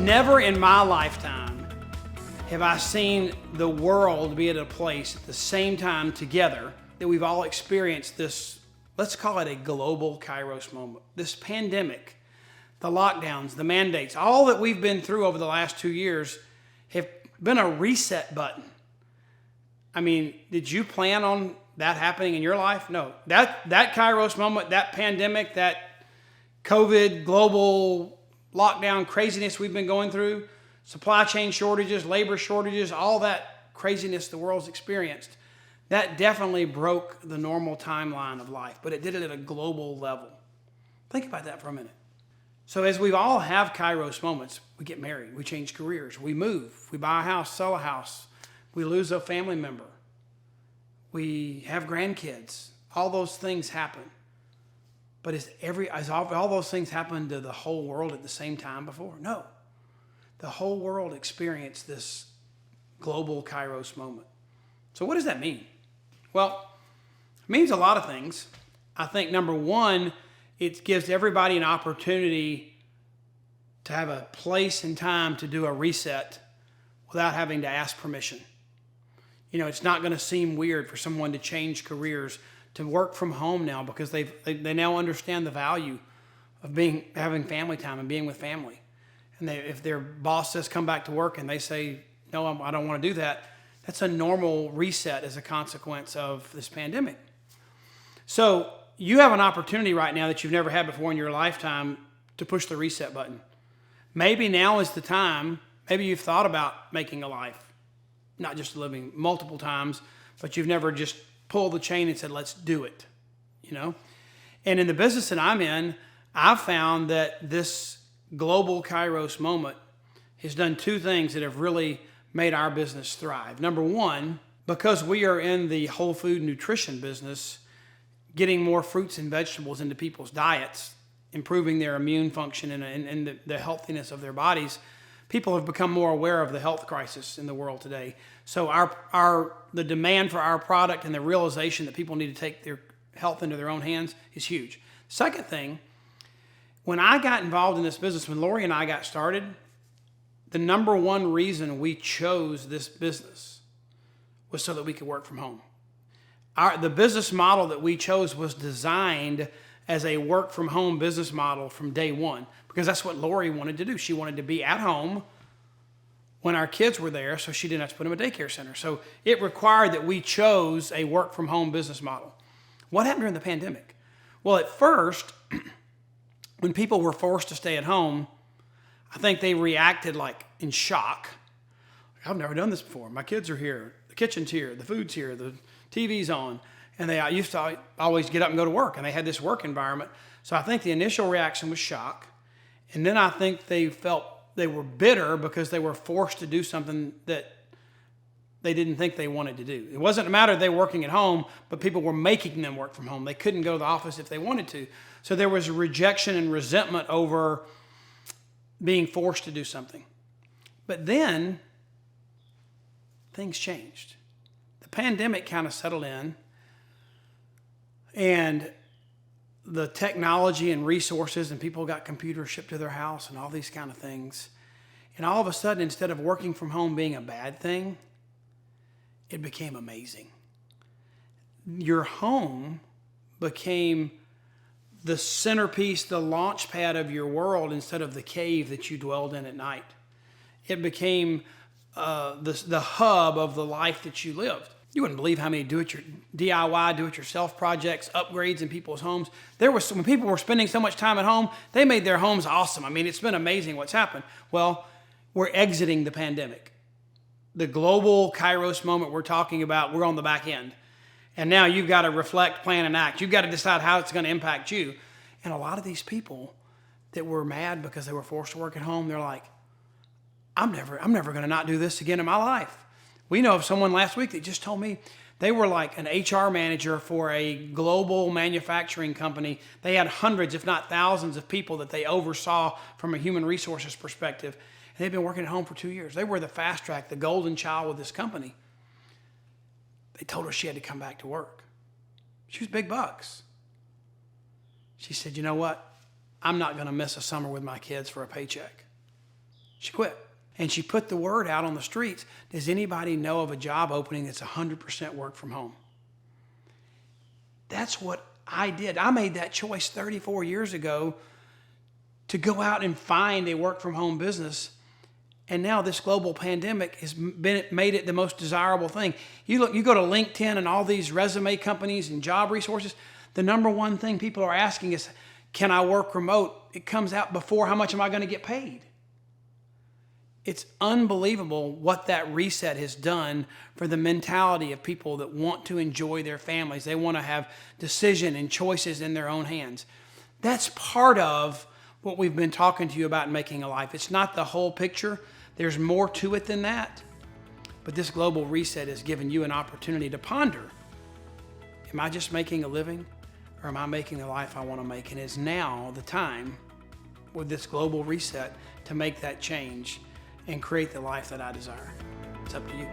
Never in my lifetime have I seen the world be at a place at the same time together that we've all experienced this, let's call it a global Kairos moment. This pandemic, the lockdowns, the mandates, all that we've been through over the last 2 years have been a reset button. I mean, did you plan on that happening in your life? No. That Kairos moment, that pandemic, that COVID global lockdown craziness we've been going through, supply chain shortages, labor shortages, all that craziness the world's experienced, that definitely broke the normal timeline of life, but it did it at a global level. Think about that for a minute. So as we all have Kairos moments, we get married, we change careers, we move, we buy a house, sell a house, we lose a family member, we have grandkids, all those things happen. But has all those things happened to the whole world at the same time before? No. The whole world experienced this global Kairos moment. So what does that mean? Well, it means a lot of things. I think number one, it gives everybody an opportunity to have a place and time to do a reset without having to ask permission. You know, it's not going to seem weird for someone to change careers, to work from home now, because they now understand the value of having family time and being with family. And if their boss says come back to work and they say, no, I don't want to do that, that's a normal reset as a consequence of this pandemic. So you have an opportunity right now that you've never had before in your lifetime to push the reset button. Maybe now is the time. Maybe you've thought about making a life, not just living multiple times, but you've never just pulled the chain and said, let's do it, you know? And in the business that I'm in, I've found that this global Kairos moment has done two things that have really made our business thrive. Number one, because we are in the whole food nutrition business, getting more fruits and vegetables into people's diets, improving their immune function and the healthiness of their bodies, people have become more aware of the health crisis in the world today. So the demand for our product and the realization that people need to take their health into their own hands is huge. Second thing, when I got involved in this business, when Lori and I got started, the number one reason we chose this business was so that we could work from home. The business model that we chose was designed as a work from home business model from day one, because that's what Lori wanted to do. She wanted to be at home when our kids were there, so she didn't have to put them in a daycare center. So it required that we chose a work from home business model. What happened during the pandemic? Well, at first, when people were forced to stay at home, I think they reacted like in shock. I've never done this before. My kids are here. The kitchen's here. The food's here. The TV's on. And they used to always get up and go to work, and they had this work environment. So I think the initial reaction was shock. And then I think they felt they were bitter because they were forced to do something that they didn't think they wanted to do. It wasn't a matter of they were working at home, but people were making them work from home. They couldn't go to the office if they wanted to. So there was a rejection and resentment over being forced to do something. But then things changed. The pandemic kind of settled in, and the technology and resources, and people got computers shipped to their house and all these kind of things. And all of a sudden, instead of working from home being a bad thing, it became amazing. Your home became the centerpiece, the launch pad of your world instead of the cave that you dwelled in at night. It became the hub of the life that you lived. You wouldn't believe how many DIY, do-it-yourself projects, upgrades in people's homes. When people were spending so much time at home, they made their homes awesome. I mean, it's been amazing what's happened. Well, we're exiting the pandemic. The global Kairos moment we're talking about, we're on the back end. And now you've got to reflect, plan, and act. You've got to decide how it's going to impact you. And a lot of these people that were mad because they were forced to work at home, they're like, I'm never going to not do this again in my life. We know of someone last week that just told me they were like an HR manager for a global manufacturing company. They had hundreds, if not thousands, of people that they oversaw from a human resources perspective. And they've been working at home for 2 years. They were the fast track, the golden child with this company. They told her she had to come back to work. She was big bucks. She said, you know what? I'm not going to miss a summer with my kids for a paycheck. She quit. And she put the word out on the streets. Does anybody know of a job opening that's 100% work from home? That's what I did. I made that choice 34 years ago to go out and find a work from home business. And now this global pandemic has made it the most desirable thing. You go to LinkedIn and all these resume companies and job resources, the number one thing people are asking is, can I work remote? It comes out before, how much am I going to get paid? It's unbelievable what that reset has done for the mentality of people that want to enjoy their families. They want to have decision and choices in their own hands. That's part of what we've been talking to you about in Making a Life. It's not the whole picture. There's more to it than that. But this global reset has given you an opportunity to ponder. Am I just making a living, or am I making the life I want to make? And is now the time with this global reset to make that change and create the life that I desire? It's up to you.